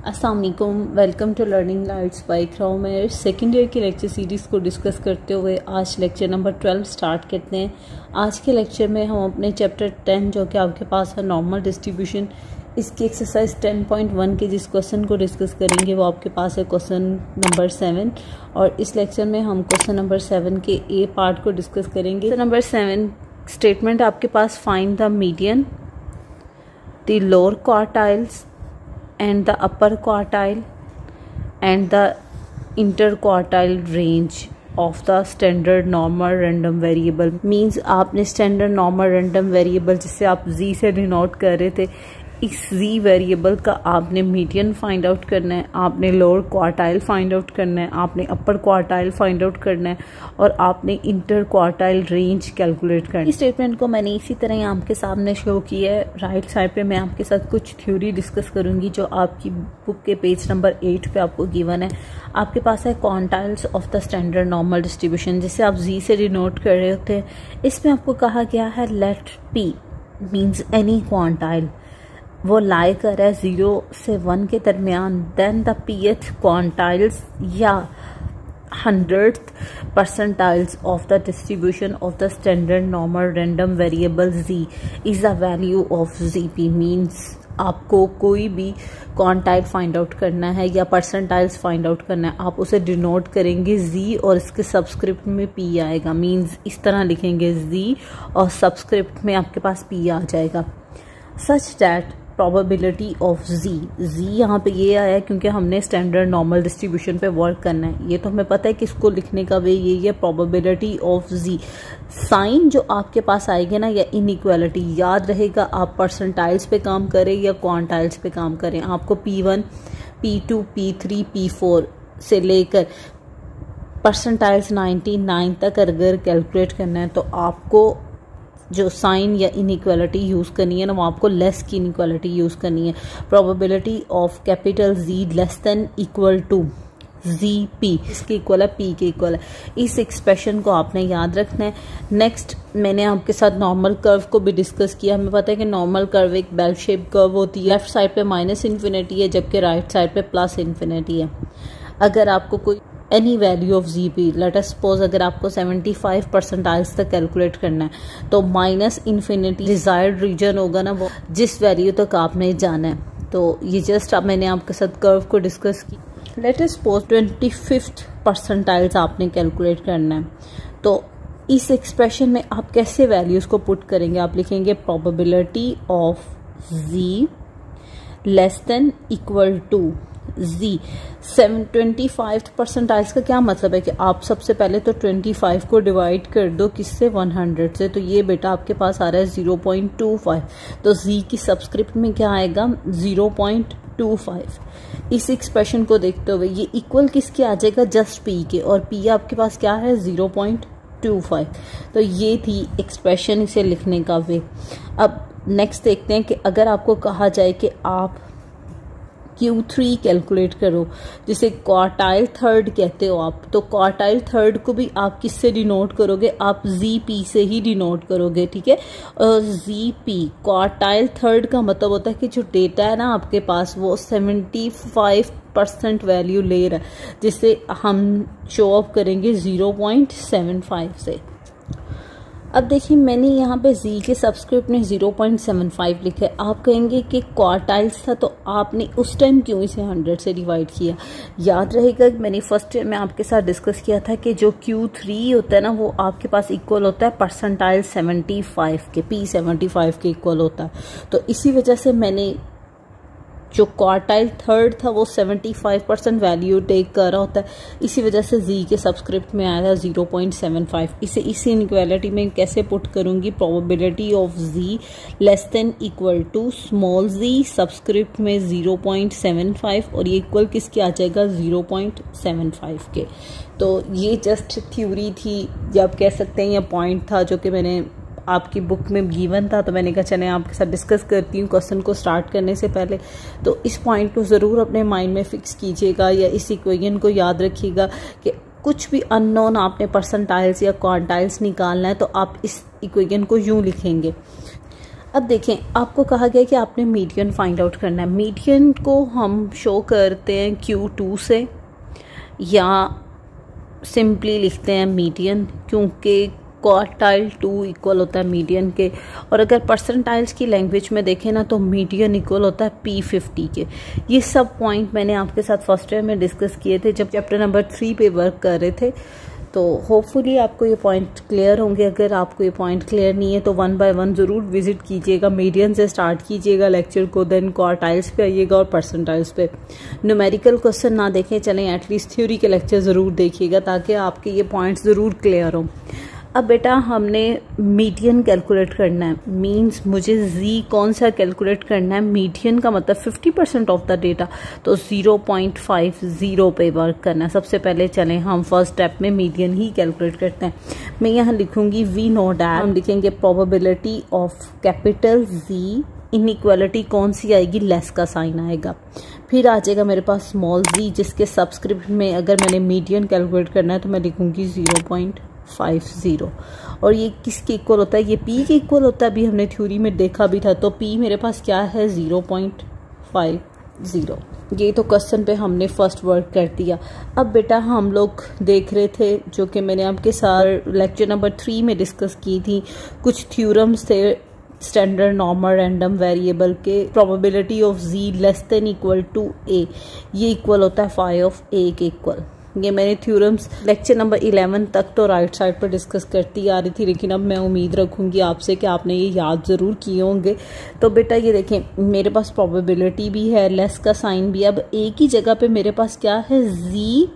अस्सलाम वालेकुम, welcome to Learning Lights by क्राउमेर। सेकेंड ईयर की लेक्चर सीरीज़ को डिस्कस करते हुए आज लेक्चर नंबर 12 स्टार्ट करते हैं। आज के लेक्चर में हम अपने चैप्टर 10 जो कि आपके पास है नॉर्मल डिस्ट्रीब्यूशन, इसकी एक्सरसाइज 10.1 के जिस क्वेश्चन को डिस्कस करेंगे वो आपके पास है क्वेश्चन नंबर 7। और इस लेक्चर में हम क्वेश्चन नंबर 7 के ए पार्ट को डिस्कस करेंगे। क्वेश्चन नंबर 7 स्टेटमेंट आपके पास, find the median, the lower quartiles and the upper quartile and the interquartile range of the standard normal random variable। Means आपने स्टैंडर्ड नॉर्मल रैंडम वेरिएबल जिसे आप z से denote कर रहे थे, इस z वेरिएबल का आपने मीडियन फाइंड आउट करना है, आपने लोअर क्वार्टाइल फाइंड आउट करना है, आपने अपर क्वार्टाइल फाइंड आउट करना है और आपने इंटर क्वार्टाइल रेंज कैलकुलेट करना है। इस स्टेटमेंट को मैंने इसी तरह यहाँ आपके सामने शो किया है। राइट साइड पे मैं आपके साथ कुछ थ्योरी डिस्कस करूंगी जो आपकी बुक के पेज नंबर 8 पे आपको गिवन है। आपके पास है quantiles of the standard normal distribution जिसे आप z से डिनोट कर रहे होते हैं। इसमें आपको कहा गया है let p means any quantile वो लाई कर है 0 से 1 के दरमियान, देन द pth क्वांटाइल्स या 100th percentiles of the distribution of the standard normal random variable z is the value of zp। Means आपको कोई भी क्वांटाइल फाइंड आउट करना है या परसेंटाइल्स फाइंड आउट करना है, आप उसे डिनोट करेंगे z और इसके सबस्क्रिप्ट में p आएगा। मीन्स इस तरह लिखेंगे z और सबस्क्रिप्ट में आपके पास p आ जाएगा। Such that probability of z यहाँ पे ये आया क्योंकि हमने स्टैंडर्ड नॉर्मल डिस्ट्रीब्यूशन पे वर्क करना है। ये तो हमें पता है कि इसको लिखने का वे ये प्रोबेबिलिटी ऑफ z। साइन जो आपके पास आएगी ना या इनइक्वालिटी, याद रहेगा आप परसेंटाइल्स पे काम करें या क्वांटाइल्स पे काम करें, आपको p1 p2 p3 p4 से लेकर परसेंटाइल्स 99 तक अगर कैलकुलेट करना है तो आपको जो साइन या इनइक्वालिटी यूज़ करनी है ना, वो आपको लेस की इनइक्वालिटी यूज़ करनी है। Probability of capital Z less than equal to ZP, इसके इक्वल है P के इक्वल है। इस एक्सप्रेशन को आपने याद रखना है। नेक्स्ट मैंने आपके साथ नॉर्मल कर्व को भी डिस्कस किया। हमें पता है कि नॉर्मल कर्व एक बेल शेप कर्व होती है, लेफ्ट साइड पे -इन्फिनिटी है जबकि राइट साइड पे +इन्फिनिटी है। अगर आपको कोई any value of ZP, let us suppose अगर आपको 75 परसेंटाइल्स तक कैलकुलेट करना है तो -इन्फिनिटी डिजायर्ड रीजन होगा ना, वो जिस वैल्यू तक आपने जाना है। तो ये जस्ट मैंने आपके साथ कर्व को डिस्कस की। Let us suppose 25th percentiles आपने कैलकुलेट करना है, तो इस एक्सप्रेशन में आप कैसे वैल्यूज को पुट करेंगे? आप लिखेंगे probability of Z less than equal to Z। 25th percentiles का क्या मतलब है कि आप सबसे पहले तो 25 को डिवाइड कर दो किससे, 100 से, तो ये बेटा आपके पास आ रहा है 0.25। तो Z की सबस्क्रिप्ट में क्या आएगा, 0.25। इस एक्सप्रेशन को देखते हुए ये इक्वल किसके आ जाएगा, जस्ट P के, और P आपके पास क्या है 0.25। तो ये थी एक्सप्रेशन इसे लिखने का वे। अब नेक्स्ट देखते हैं कि अगर आपको कहा जाए कि आप Q3 कैलकुलेट करो, जिसे क्वार्टाइल थर्ड कहते हो आप, तो क्वार्टाइल थर्ड को भी आप किससे डिनोट करोगे, आप ZP से ही डिनोट करोगे, ठीक है। और ZP क्वार्टाइल थर्ड का मतलब होता है कि जो डेटा है ना आपके पास वो 75% वैल्यू ले रहा है, जिसे हम शो ऑफ करेंगे 0.75 से। अब देखिए मैंने यहाँ पे Z के सबस्क्रिप्ट में 0.75 लिखा है। आप कहेंगे कि क्वार्टाइल्स था तो आपने उस टाइम क्यों इसे 100 से डिवाइड किया? याद रहेगा मैंने फर्स्ट ईयर में आपके साथ डिस्कस किया था कि जो Q3 होता है ना वो आपके पास इक्वल होता है परसेंटाइल 75 के, P75 के इक्वल होता है। तो इसी वजह से मैंने जो क्वार्टाइल थर्ड था वो 75% वैल्यू टेक कर रहा होता है, इसी वजह से Z के सबस्क्रिप्ट में आया था 0.75। इसे इसी इनइक्वालिटी में कैसे पुट करूंगी, probability of Z less than equal to small z subscript में 0.75 और ये इक्वल किसके आ जाएगा 0.75 के। तो ये जस्ट थ्योरी थी या आप कह सकते हैं, ये पॉइंट था जो कि मैंने आपकी बुक में गिवन था, तो मैंने कहा चले आपके साथ डिस्कस करती हूँ क्वेश्चन को स्टार्ट करने से पहले। तो इस पॉइंट को ज़रूर अपने माइंड में फिक्स कीजिएगा या इस इक्वेशन को याद रखिएगा कि कुछ भी अननोन आपने परसेंटाइल्स या क्वांटाइल्स निकालना है तो आप इस इक्वेशन को यूँ लिखेंगे। अब देखें, आपको कहा गया कि आपने मीडियन फाइंड आउट करना है। मीडियन को हम शो करते हैं Q2 से, या सिंपली लिखते हैं मीडियन, क्योंकि क्वार्टाइल 2 इक्वल होता है मीडियन के। और अगर परसेंटाइल्स की लैंग्वेज में देखें ना, तो मीडियन इक्वल होता है P50 के। ये सब पॉइंट मैंने आपके साथ फर्स्ट ईयर में डिस्कस किए थे जब चैप्टर नंबर 3 पे वर्क कर रहे थे। तो होपफुली आपको ये पॉइंट क्लियर होंगे। अगर आपको ये पॉइंट क्लियर नहीं है तो 1 बाय 1 ज़रूर विजिट कीजिएगा। मीडियन से स्टार्ट कीजिएगा लेक्चर को, देन क्वार्टाइल्स पे आइएगा और परसेंटाइल्स पे। न्यूमेरिकल क्वेश्चन ना देखें, चलें एटलीस्ट थ्योरी के लेक्चर ज़रूर देखिएगा ताकि आपके ये पॉइंट्स ज़रूर क्लियर हों। अब बेटा हमने मीडियन कैलकुलेट करना है, मींस मुझे जी कौन सा कैलकुलेट करना है। मीडियन का मतलब 50% ऑफ द डेटा, तो 0.50 पे वर्क करना है। सबसे पहले चलें हम फर्स्ट स्टेप में मीडियन ही कैलकुलेट करते हैं। मैं यहाँ लिखूंगी वी नो डैट, हम लिखेंगे probability of capital G, inequality कौन सी आएगी, लेस का साइन आएगा। फिर आ जाएगा मेरे पास स्मॉल जी, जिसके सबस्क्रिप्ट में अगर मैंने मीडियन कैलकुलेट करना है तो मैं लिखूंगी 0.50। और ये किसके इक्वल होता है, ये P के इक्वल होता है। अभी हमने थ्योरी में देखा भी था, तो P मेरे पास क्या है 0.50। ये तो क्वेश्चन पे हमने फर्स्ट वर्क कर दिया। अब बेटा हम लोग देख रहे थे, जो कि मैंने आपके साथ लेक्चर नंबर 3 में डिस्कस की थी, कुछ थ्योरम्स थे स्टैंडर्ड नॉर्मल रैंडम वेरिएबल के। Probability of Z less than equal to A, ये इक्वल होता है फाई ऑफ ए के इक्वल। ये मैंने थ्योरम्स लेक्चर नंबर 11 तक तो राइट साइड पर डिस्कस करती आ रही थी, लेकिन अब मैं उम्मीद रखूंगी आपसे कि आपने ये याद ज़रूर किए होंगे। तो बेटा ये देखें, मेरे पास प्रोबेबिलिटी भी है, लेस का साइन भी है। अब ए की जगह पे मेरे पास क्या है, जी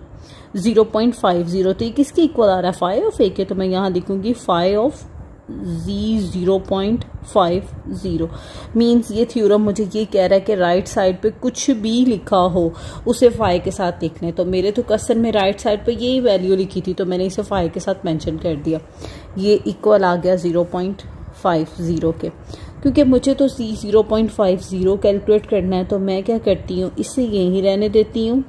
0.50, तो ये किसके इक्वल आ रहा है, फाई ऑफ ए के। तो मैं यहाँ लिखूंगी फाई ऑफ जी 0.50। मीन्स ये थ्योरम मुझे ये कह रहा है कि राइट साइड पे कुछ भी लिखा हो उसे फाई के साथ लिखना है। तो मेरे तो क्वेश्चन में राइट साइड पे यही वैल्यू लिखी थी, तो मैंने इसे फाई के साथ मेंशन कर दिया। ये इक्वल आ गया 0.50 के। क्योंकि मुझे तो 0.50 कैलकुलेट करना है, तो मैं क्या करती हूँ, इसे यहीं रहने देती हूँ।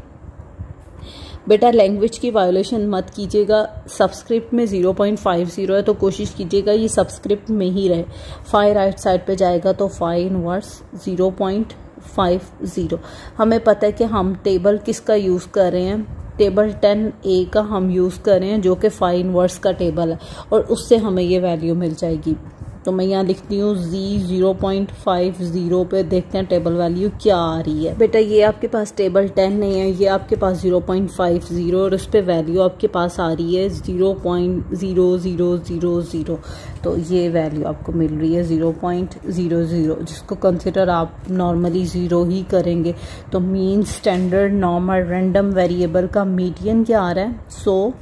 बेटा लैंग्वेज की वायोलेशन मत कीजिएगा। सबस्क्रिप्ट में 0.50 है, तो कोशिश कीजिएगा ये सबस्क्रिप्ट में ही रहे। फाई राइट साइड पे जाएगा तो फाई इनवर्स 0.50। हमें पता है कि हम टेबल किसका यूज़ कर रहे हैं, टेबल 10A का हम यूज़ कर रहे हैं, जो कि फाई इनवर्स का टेबल है, और उससे हमें ये वैल्यू मिल जाएगी। तो मैं यहाँ लिखती हूँ जी 0.50 पे, देखते हैं टेबल वैल्यू क्या आ रही है। बेटा ये आपके पास टेबल 10 नहीं है, ये आपके पास 0.50 और उस पर वैल्यू आपके पास आ रही है 0.0000। तो ये वैल्यू आपको मिल रही है 0.00, जिसको कंसिडर आप नॉर्मली 0 ही करेंगे। तो mean standard normal random variable का मीडियन क्या आ रहा है, so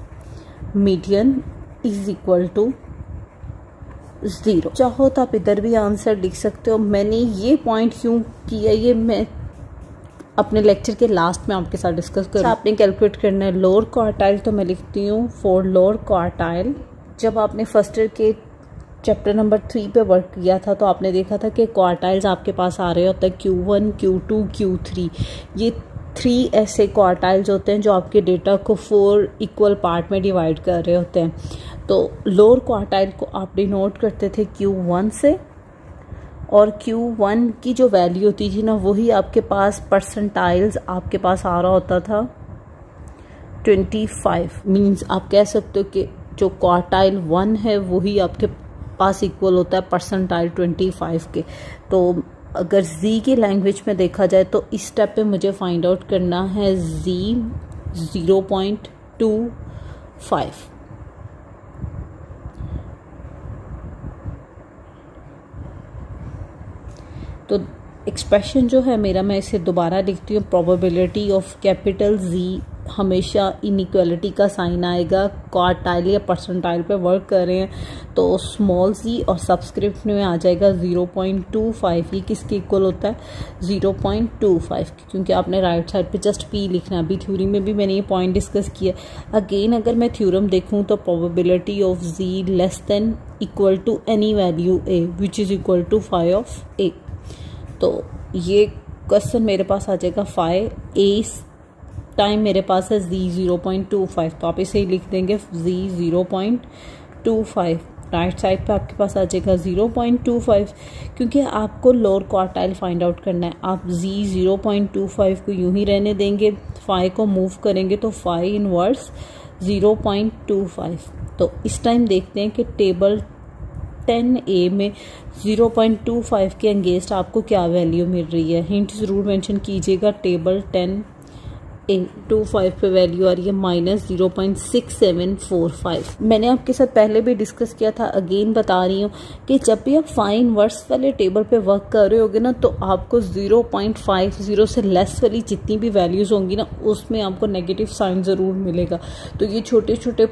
median is equal to 0। चाहो तो आप इधर भी आंसर लिख सकते हो। मैंने ये पॉइंट क्यों किया, ये मैं अपने लेक्चर के लास्ट में आपके साथ डिस्कस करूँ। आपने कैलकुलेट करना है लोअर क्वार्टाइल, तो मैं लिखती हूँ फॉर लोअर क्वार्टाइल। जब आपने फर्स्ट ईयर के चैप्टर नंबर 3 पे वर्क किया था, तो आपने देखा था कि क्वार्टाइल्स आपके पास आ रहे होते हैं Q1, Q2, Q3। ये 3 ऐसे क्वार्टाइल्स होते हैं जो आपके डेटा को 4 इक्वल पार्ट में डिवाइड कर रहे होते हैं। तो लोअर क्वार्टाइल को आप डिनोट करते थे Q1 से, और Q1 की जो वैल्यू होती थी ना, वही आपके पास परसेंटाइल्स आपके पास आ रहा होता था 25। मीन्स आप कह सकते हो कि जो क्वार्टाइल 1 है वही आपके पास इक्वल होता है परसेंटाइल 25 के। तो अगर जी की लैंग्वेज में देखा जाए तो इस स्टेप पे मुझे फाइंड आउट करना है जी 0.25। तो एक्सप्रेशन जो है मेरा, मैं इसे दोबारा लिखती हूँ। प्रोबेबिलिटी ऑफ कैपिटल जी हमेशा इनइक्वालिटी का साइन आएगा। क्वार्टाइल या परसेंटाइल पे वर्क कर रहे हैं, तो स्मॉल जी और सबस्क्रिप्ट में आ जाएगा 0.25। ये किसके इक्वल होता है, 0.25, क्योंकि आपने राइट साइड पे जस्ट पी लिखना है। अभी थ्योरी में भी मैंने ये पॉइंट डिस्कस किया। अगेन अगर मैं थ्योरम देखूँ तो probability of Z less than equal to any value A which is equal to phi of A. तो ये क्वेश्चन मेरे पास आ जाएगा फाई ए टाइम मेरे पास है जी 0.25, तो आप इसे ही लिख देंगे जी 0.25। राइट साइड पे आपके पास आ जाएगा 0.25, क्योंकि आपको लोअर क्वार्टाइल फाइंड आउट करना है। आप z 0.25 को यूं ही रहने देंगे, फाई को मूव करेंगे तो फाई इनवर्स 0.25। तो इस टाइम देखते हैं कि टेबल 10A में 0.25 के अगेंस्ट आपको क्या वैल्यू मिल रही है। हिंट ज़रूर मेंशन कीजिएगा। टेबल 10A25 पे वैल्यू आ रही है -0.6745। मैंने आपके साथ पहले भी डिस्कस किया था, अगेन बता रही हूँ कि जब भी आप फाई इनवर्स वाले टेबल पे वर्क कर रहे होगे ना, तो आपको 0.50 से लेस वाली जितनी भी वैल्यूज़ होंगी ना, उसमें आपको नेगेटिव साइन ज़रूर मिलेगा। तो ये छोटे छोटे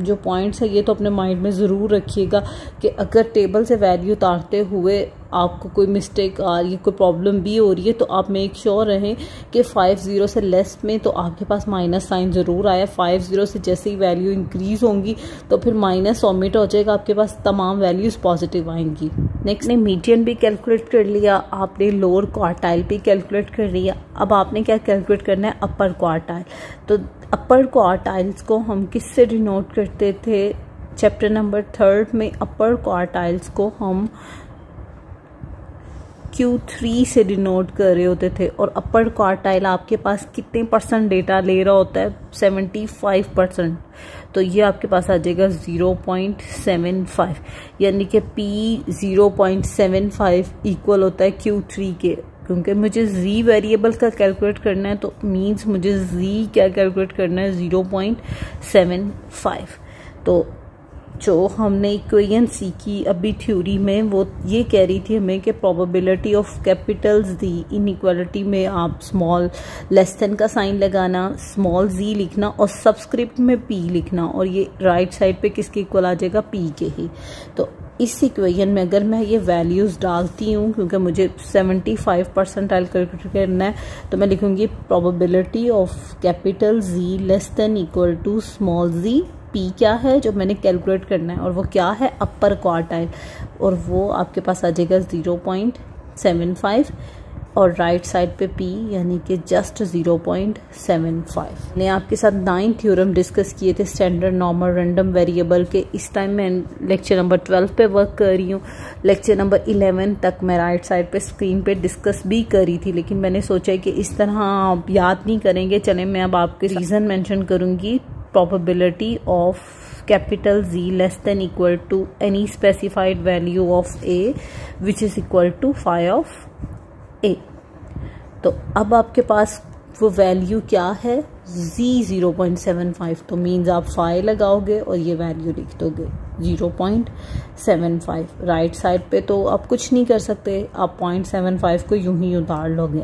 जो पॉइंट्स है ये तो अपने माइंड में ज़रूर रखिएगा कि अगर टेबल से वैल्यू उतारते हुए आपको कोई मिस्टेक आ रही है, कोई प्रॉब्लम भी हो रही है, तो आप मेक श्योर रहें कि 50 से लेस में तो आपके पास माइनस साइन ज़रूर आया। 50 से जैसे ही वैल्यू इंक्रीज होंगी तो फिर माइनस ओमिट हो जाएगा, आपके पास तमाम वैल्यूज़ पॉजिटिव आएंगी। नेक्स्ट ने मीडियन भी कैलकुलेट कर लिया, आपने लोअर क्वार्टाइल भी कैलकुलेट कर लिया। अब आपने क्या कैलकुलेट करना है, अपर क्वार्टाइल। तो अपर क्वार्टाइल्स को हम किससे डिनोट करते थे, चैप्टर नंबर 3 में अपर क्वार्टाइल्स को हम Q3 से डिनोट कर रहे होते थे। और अपर क्वार्टाइल आपके पास कितने % डेटा ले रहा होता है, 75%। तो ये आपके पास आ जाएगा 0.75, यानी कि P 0.75 इक्वल होता है Q3 के। क्योंकि मुझे z वेरिएबल का कैलकुलेट करना है, तो मीन्स मुझे z क्या कैलकुलेट करना है, 0.75। तो जो हमने इक्वेशन सीखी अभी थ्योरी में, वो ये कह रही थी हमें कि probability of Capitals the inequality में आप स्मॉल लेस देन का साइन लगाना, स्मॉल z लिखना और सबस्क्रिप्ट में p लिखना, और ये राइट साइड पे किसके इक्वल आ जाएगा, p के ही। तो इस इक्वेशन में अगर मैं ये वैल्यूज़ डालती हूँ, क्योंकि मुझे 75% कैलकुलेट करना है, तो मैं लिखूँगी probability of capital z less than equal to small z। P क्या है जो मैंने कैलकुलेट करना है, और वो क्या है, अपर क्वार्टाइल, और वो आपके पास आ जाएगा 0.75 और राइट साइड पे P यानी कि जस्ट 0.75। मैंने आपके साथ 9 थ्योरम डिस्कस किए थे स्टैंडर्ड नॉर्मल रैंडम वेरिएबल के। इस टाइम मैं लेक्चर नंबर 12 पे वर्क कर रही हूँ। लेक्चर नंबर 11 तक मैं राइट साइड पे स्क्रीन पे डिस्कस भी करी थी, लेकिन मैंने सोचा कि इस तरह आप याद नहीं करेंगे। चले मैं अब आपके रीज़न मेंशन करूँगी। probability of capital Z less than equal to any specified value of A which is equal to phi of A। तो अब आपके पास वो वैल्यू क्या है, Z 0.75, तो मीन्स आप phi लगाओगे और ये वैल्यू लिख दोगे 0.75। राइट साइड पे तो आप कुछ नहीं कर सकते, आप 0.75 को यूं ही उतार लोगे।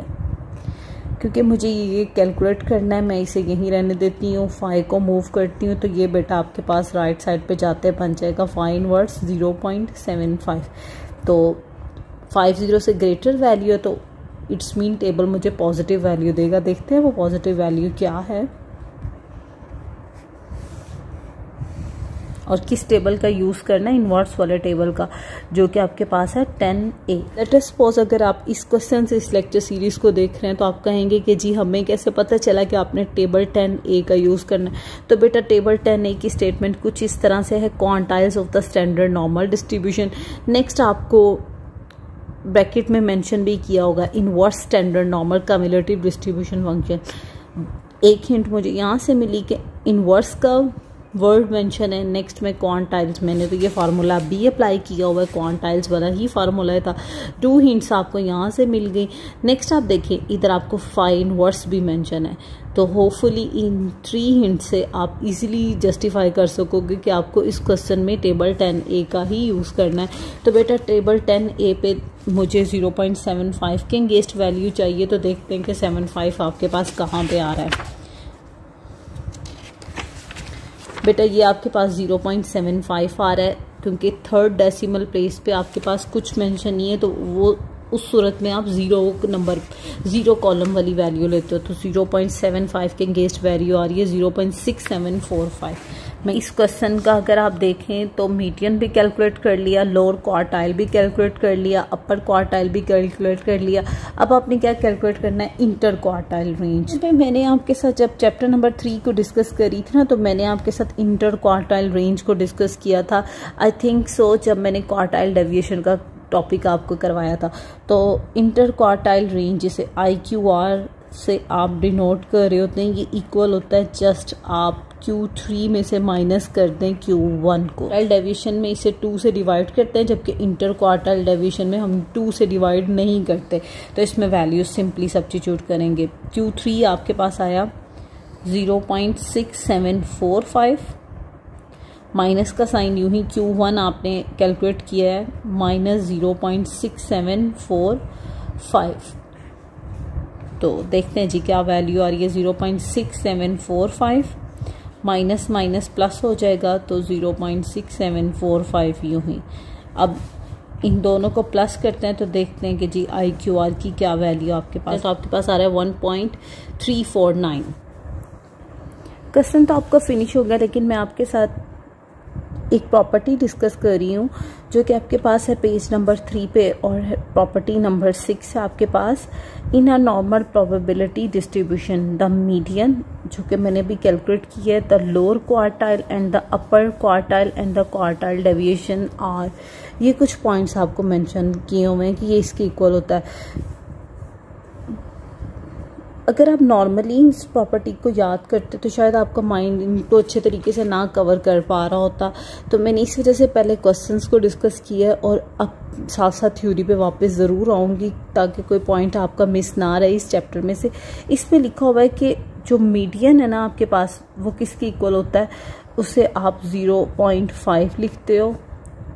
क्योंकि मुझे ये कैलकुलेट करना है, मैं इसे यहीं रहने देती हूँ, फाई को मूव करती हूँ, तो ये बेटा आपके पास राइट साइड पे जाते बन जाएगा फाई इनवर्स 0.75। तो 50 से ग्रेटर वैल्यू है तो इट्स मीन टेबल मुझे पॉजिटिव वैल्यू देगा। देखते हैं वो पॉजिटिव वैल्यू क्या है और किस टेबल का यूज़ करना है, इन्वर्स वाले टेबल का, जो कि आपके पास है 10A। लेट अस सपोज अगर आप इस क्वेश्चन से इस लेक्चर सीरीज़ को देख रहे हैं तो आप कहेंगे कि जी हमें कैसे पता चला कि आपने टेबल 10A का यूज़ करना है। तो बेटा टेबल 10A की स्टेटमेंट कुछ इस तरह से है, quantiles of the standard normal distribution. Next आपको ब्रैकेट में मेंशन भी किया होगा inverse standard normal cumulative distribution function. एक हिंट मुझे यहाँ से मिली कि इनवर्स का वर्ड मेंशन है। नेक्स्ट में क्वांटाइल्स, मैंने तो ये फार्मूला भी अप्लाई किया हुआ है, क्वांटाइल्स वाला ही फार्मूला था। 2 हिंट्स आपको यहाँ से मिल गई। नेक्स्ट आप देखिए इधर आपको फाई इनवर्स भी मेंशन है, तो होपफुली इन 3 हिंट से आप इजीली जस्टिफाई कर सकोगे कि आपको इस क्वेश्चन में टेबल 10A का ही यूज़ करना है। तो बेटा टेबल 10A पे मुझे 0.75 के अगेंस्ट वैल्यू चाहिए, तो देखते हैं कि 75 आपके पास कहाँ पे आ रहा है। बेटा ये आपके पास 0.75 आ रहा है, क्योंकि 3rd डेसिमल प्लेस पे आपके पास कुछ मेंशन नहीं है, तो वो उस सूरत में आप 0 कॉलम वाली वैल्यू लेते हो। तो 0.75 के अगेंस्ट वैल्यू आ रही है 0.6745। में इस क्वेश्चन का अगर आप देखें तो मीडियन भी कैलकुलेट कर लिया, लोअर क्वार्टाइल भी कैलकुलेट कर लिया, अपर क्वार्टाइल भी कैलकुलेट कर लिया। अब आपने क्या कैलकुलेट करना है, इंटर क्वार्टाइल रेंज। तो मैंने आपके साथ जब चैप्टर नंबर 3 को डिस्कस करी थी ना, तो मैंने आपके साथ इंटर क्वार्टाइल रेंज को डिस्कस किया था। आई थिंक सो जब मैंने क्वार्टाइल डेविएशन का टॉपिक आपको करवाया था। तो इंटर क्वार्टाइल रेंज जिसे IQR से आप डिनोट कर रहे होते हैं, ये इक्वल होता है जस्ट आप Q3 में से माइनस कर दें Q1 को। क्वार्टाइल डेविएशन में इसे 2 से डिवाइड करते हैं, जबकि इंटर क्वार्टाइल डेविएशन में हम 2 से डिवाइड नहीं करते। तो इसमें वैल्यू सिंपली सब्स्टिट्यूट करेंगे। Q3 आपके पास आया 0.6745, माइनस का साइन यूं ही, Q1 आपने कैलकुलेट किया है -0.6745। तो देखते हैं जी क्या वैल्यू आ रही है। 0.6745 माइनस माइनस प्लस हो जाएगा तो 0.6745 यूं ही। अब इन दोनों को प्लस करते हैं तो देखते हैं कि जी IQR की क्या वैल्यू आपके पास। तो आपके पास आ रहा है 1.349। क्वेश्चन तो आपका फिनिश हो गया, लेकिन मैं आपके साथ एक प्रॉपर्टी डिस्कस कर रही हूँ जो कि आपके पास है पेज नंबर 3 पे, और प्रॉपर्टी नंबर 6 है आपके पास। In a normal probability distribution the median, जो कि मैंने भी कैलकुलेट की है, the lower quartile and the upper quartile and the quartile deviation are. ये कुछ पॉइंट्स आपको मेंशन किए हुए हैं कि ये इसके इक्वल होता है। अगर आप नॉर्मली इस प्रॉपर्टी को याद करते तो शायद आपका माइंड इनको अच्छे तरीके से ना कवर कर पा रहा होता। तो मैंने इस वजह से पहले क्वेश्चंस को डिस्कस किया है, और अब साथ साथ थ्योरी पे वापस ज़रूर आऊँगी ताकि कोई पॉइंट आपका मिस ना रहे इस चैप्टर में से। इसमें लिखा हुआ है कि जो मीडियन है ना आपके पास, वो किसके इक्वल होता है, उसे आप 0.5 लिखते हो,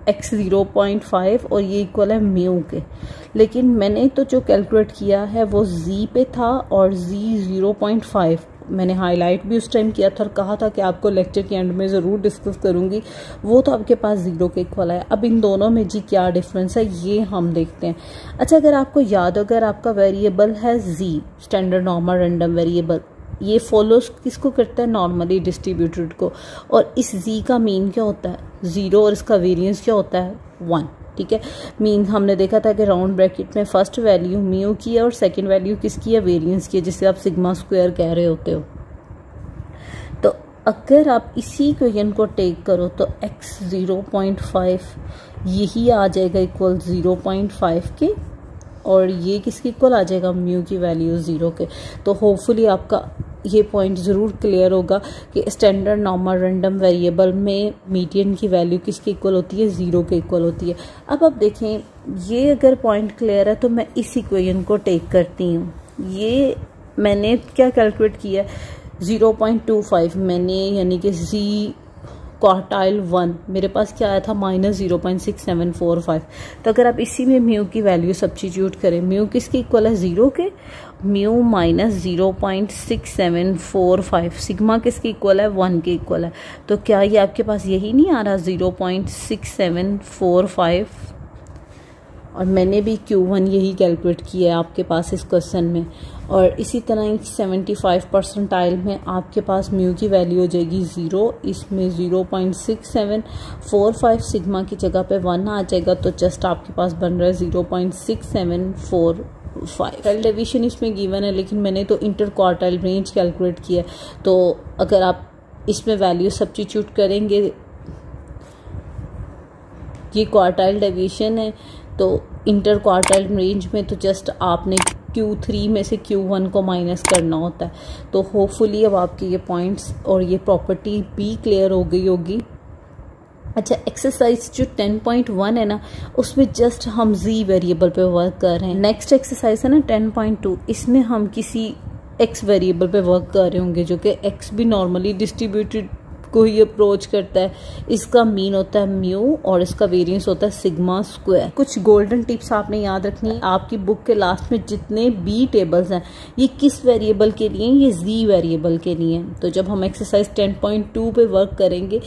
x 0.5, और ये इक्वल है म्यू के। लेकिन मैंने तो जो कैलकुलेट किया है वो z पे था, और z 0.5 मैंने हाईलाइट भी उस टाइम किया था और कहा था कि आपको लेक्चर के एंड में ज़रूर डिस्कस करूंगी। वो तो आपके पास 0 के इक्वल है। अब इन दोनों में जी क्या डिफरेंस है ये हम देखते हैं। अच्छा, अगर आपको याद हो, अगर आपका वेरिएबल है z, standard normal random variable, ये फॉलोज किसको करता है, नॉर्मली डिस्ट्रीब्यूटेड को। और इस z का मीन क्या होता है, 0, और इसका वेरिएंस क्या होता है, 1। ठीक है, मीन हमने देखा था कि राउंड ब्रैकेट में फर्स्ट वैल्यू म्यू की है और सेकंड वैल्यू किसकी है, वेरिएंस की है, जिसे आप सिग्मा स्क्वायर कह रहे होते हो। तो अगर आप इसी इक्वेशन को टेक करो तो x 0.5 यही आ जाएगा इक्वल 0.5 के, और ये किसके इक्वल आ जाएगा, म्यू की वैल्यू 0 के। तो होपफुली आपका ये पॉइंट ज़रूर क्लियर होगा कि स्टैंडर्ड नॉर्मल रैंडम वेरिएबल में मीडियन की वैल्यू किसके इक्वल होती है, 0 के इक्वल होती है। अब आप देखें, ये अगर पॉइंट क्लियर है तो मैं इस इक्वेशन को टेक करती हूँ। ये मैंने क्या कैलकुलेट किया, 0.25 मैंने, यानी कि z क्वार्टाइल 1 मेरे पास क्या आया था, -0.6745। तो अगर आप इसी में म्यू की वैल्यू सब्स्टिट्यूट करें, म्यू किसके इक्वल है, 0 के, म्यू -0.6745, सिग्मा किसके इक्वल है, 1 के इक्वल है। तो क्या ये आपके पास यही नहीं आ रहा 0.6745, और मैंने भी Q1 यही कैलकुलेट किया है आपके पास इस क्वेश्चन में। और इसी तरह 75 परसेंटाइल में आपके पास म्यू की वैल्यू हो जाएगी 0, इसमें 0.6745 सिग्मा की जगह पे 1 आ जाएगा। तो जस्ट आपके पास बन रहा है 0.6745। सेल डिवीजन इसमें गिवन है, लेकिन मैंने तो इंटर क्वार्टाइल रेंज कैलकुलेट किया है। तो अगर आप इसमें वैल्यू सब्स्टिट्यूट करेंगे, ये क्वार्टाइल डेविएशन है, तो इंटर क्वार्टाइल रेंज में तो जस्ट आपने Q3 में से Q1 को माइनस करना होता है। तो होपफुली अब आपके ये पॉइंट्स और ये प्रॉपर्टी भी क्लियर हो गई होगी। अच्छा, एक्सरसाइज जो 10.1 है ना, उसमें जस्ट हम z वेरिएबल पे वर्क कर रहे हैं। नेक्स्ट एक्सरसाइज है ना 10.2, इसमें हम किसी x वेरिएबल पे वर्क कर रहे होंगे, जो कि x भी नॉर्मली डिस्ट्रीब्यूटेड को ही अप्रोच करता है। इसका मीन होता है म्यू और इसका वेरिएंस होता है सिग्मा स्क्वायर। कुछ गोल्डन टिप्स आपने याद रखनी है, आपकी बुक के लास्ट में जितने भी टेबल्स हैं ये किस वेरिएबल के लिए, ये z वेरिएबल के लिए। तो जब हम एक्सरसाइज 10.2 पे वर्क करेंगे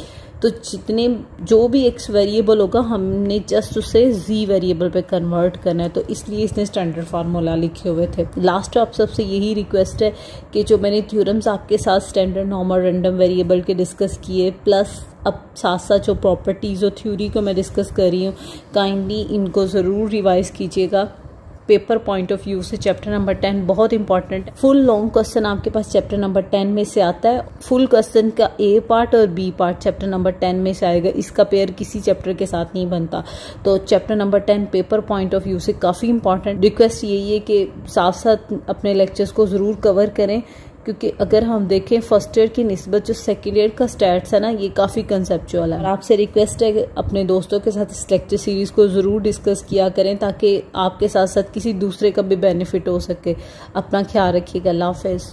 तो जितने जो भी एक्स वेरिएबल होगा हमने जस्ट उसे जी वेरिएबल पे कन्वर्ट करना है, तो इसलिए इसने स्टैंडर्ड फार्मूला लिखे हुए थे। लास्ट आप सबसे यही रिक्वेस्ट है कि जो मैंने थ्योरम्स आपके साथ स्टैंडर्ड नॉर्म और रैंडम वेरिएबल के डिस्कस किए, प्लस अब साथ साथ जो प्रॉपर्टीज़ और थ्योरी को मैं डिस्कस कर रही हूँ, काइंडली इनको ज़रूर रिवाइज कीजिएगा। पेपर पॉइंट ऑफ व्यू से चैप्टर नंबर 10 बहुत इंपॉर्टेंट है। फुल लॉन्ग क्वेश्चन आपके पास चैप्टर नंबर 10 में से आता है। फुल क्वेश्चन का ए पार्ट और बी पार्ट चैप्टर नंबर 10 में से आएगा। इसका पेयर किसी चैप्टर के साथ नहीं बनता। तो chapter number 10 paper point of view से काफ़ी इंपॉर्टेंट। रिक्वेस्ट यही है कि साथ साथ अपने लेक्चर्स को ज़रूर कवर करें, क्योंकि अगर हम देखें फर्स्ट ईयर की निस्बत जो सेकेंड ईयर का स्टैट्स है ना, ये काफ़ी कंसेप्चुअल है। और आपसे रिक्वेस्ट है कि अपने दोस्तों के साथ इस लेक्चर सीरीज़ को ज़रूर डिस्कस किया करें, ताकि आपके साथ साथ किसी दूसरे का भी बेनिफिट हो सके। अपना ख्याल रखिएगा। अल्लाह हाफ़िज़।